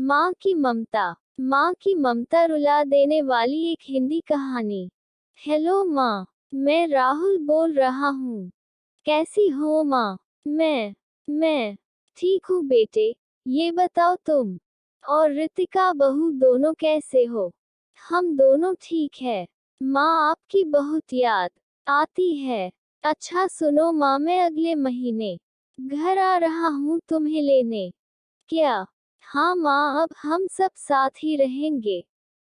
माँ की ममता। माँ की ममता रुला देने वाली एक हिंदी कहानी। हेलो माँ, मैं राहुल बोल रहा हूँ। कैसी हो माँ? मैं ठीक हूँ बेटे। ये बताओ तुम और रितिका बहू दोनों कैसे हो? हम दोनों ठीक है। माँ, आपकी बहुत याद आती है। अच्छा सुनो माँ, मैं अगले महीने घर आ रहा हूँ तुम्हें लेने। क्या? हाँ माँ, अब हम सब साथ ही रहेंगे।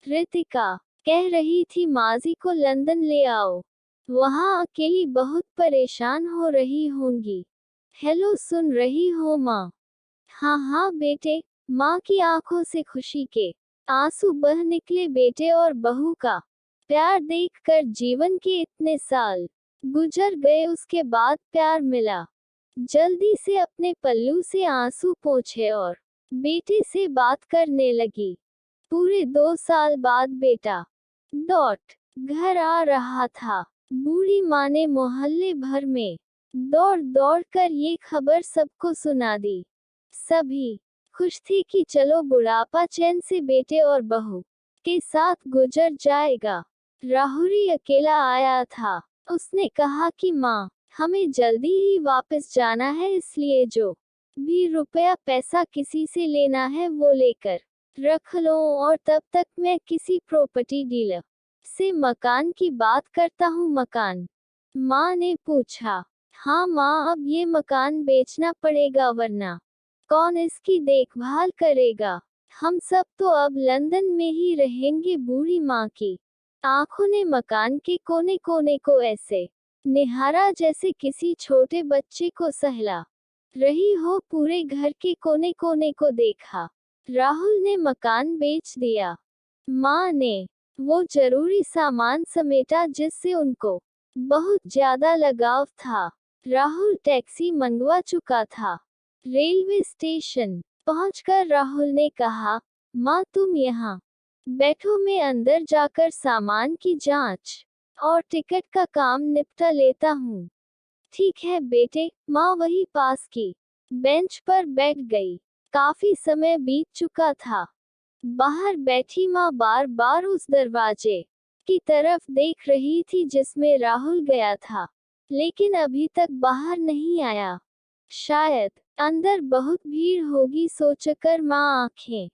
रितिका कह रही थी माजी को लंदन ले आओ, वहाँ अकेली बहुत परेशान हो रही होंगी। हेलो, सुन रही हो माँ? हाँ हाँ बेटे। माँ की आंखों से खुशी के आंसू बह निकले। बेटे और बहू का प्यार देखकर जीवन के इतने साल गुजर गए, उसके बाद प्यार मिला। जल्दी से अपने पल्लू से आंसू पोंछे और बेटे से बात करने लगी। पूरे 2 साल बाद बेटा डॉट घर आ रहा था। बूढ़ी माँ ने मोहल्ले भर में दौड़ दौड़ कर ये खबर सबको सुना दी। सभी खुश थे कि चलो बुढ़ापा चैन से बेटे और बहू के साथ गुजर जाएगा। राहुल अकेला आया था। उसने कहा कि माँ, हमें जल्दी ही वापस जाना है, इसलिए जो भी रुपया पैसा किसी से लेना है वो लेकर रख लो, और तब तक मैं किसी प्रॉपर्टी डीलर से मकान की बात करता हूँ। मकान? माँ ने पूछा। हाँ माँ, अब ये मकान बेचना पड़ेगा, वरना कौन इसकी देखभाल करेगा? हम सब तो अब लंदन में ही रहेंगे। बूढ़ी माँ की आंखों ने मकान के कोने कोने को ऐसे निहारा जैसे किसी छोटे बच्चे को सहला रही हो। पूरे घर के कोने कोने को देखा। राहुल ने मकान बेच दिया। माँ ने वो जरूरी सामान समेटा जिससे उनको बहुत ज्यादा लगाव था। राहुल टैक्सी मंगवा चुका था। रेलवे स्टेशन पहुंचकर राहुल ने कहा, माँ तुम यहाँ बैठो, मैं अंदर जाकर सामान की जांच और टिकट का काम निपटा लेता हूँ। ठीक है बेटे। माँ वही पास की बेंच पर बैठ गई। काफी समय बीत चुका था। बाहर बैठी माँ बार बार उस दरवाजे की तरफ देख रही थी जिसमें राहुल गया था, लेकिन अभी तक बाहर नहीं आया। शायद अंदर बहुत भीड़ होगी सोचकर माँ आंखें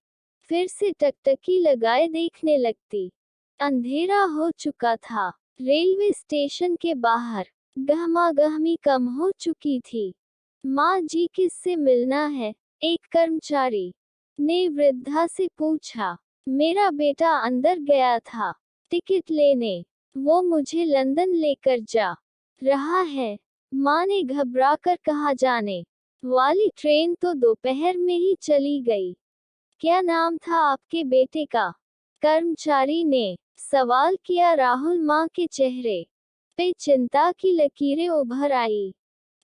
फिर से टकटकी लगाए देखने लगती। अंधेरा हो चुका था। रेलवे स्टेशन के बाहर गहमागहमी कम हो चुकी थी। माँ जी, किससे मिलना है? एक कर्मचारी ने वृद्धा से पूछा। मेरा बेटा अंदर गया था टिकट लेने, वो मुझे लंदन लेकर जा रहा है। माँ ने घबराकर कहा, जाने वाली ट्रेन तो दोपहर में ही चली गई। क्या नाम था आपके बेटे का? कर्मचारी ने सवाल किया। राहुल। माँ के चेहरे पे चिंता की लकीरें उभर आई।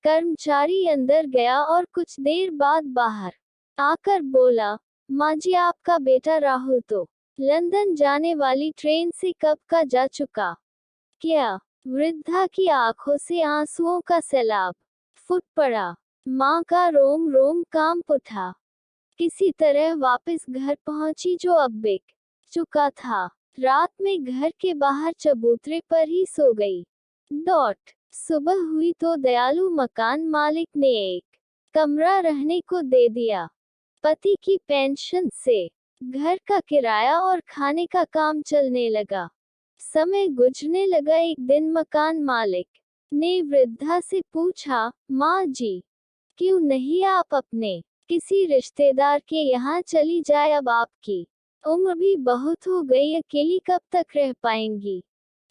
कर्मचारी अंदर गया और कुछ देर बाद बाहर आकर बोला, माँ जी, आपका बेटा राहुल तो लंदन जाने वाली ट्रेन से कब का जा चुका। क्या? वृद्धा की आंखों से आंसुओं का सैलाब फूट पड़ा। माँ का रोम रोम कांप उठा। किसी तरह वापस घर पहुंची जो अब बिक चुका था। रात में घर के बाहर चबूतरे पर ही सो गई। डॉट सुबह हुई तो दयालु मकान मालिक ने एक कमरा रहने को दे दिया। पति की पेंशन से घर का किराया और खाने का काम चलने लगा। समय गुजरने लगा। एक दिन मकान मालिक ने वृद्धा से पूछा, माँ जी, क्यों नहीं आप अपने किसी रिश्तेदार के यहाँ चली जाए? अब आपकी उम्र भी बहुत हो गई, अकेली कब तक रह पाएंगी?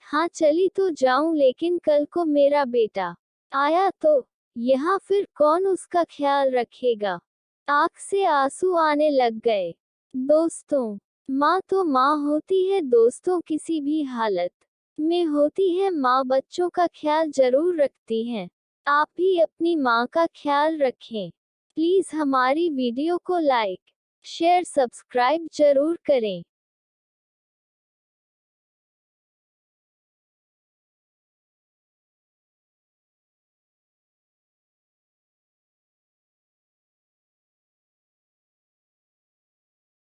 हाँ चली तो जाऊं, लेकिन कल को मेरा बेटा आया तो यहाँ फिर कौन उसका ख्याल रखेगा? आंख से आंसू आने लग गए। दोस्तों, माँ तो माँ होती है दोस्तों, किसी भी हालत में होती है माँ बच्चों का ख्याल जरूर रखती है। आप भी अपनी माँ का ख्याल रखें। प्लीज हमारी वीडियो को लाइक, शेयर, सब्सक्राइब जरूर करें।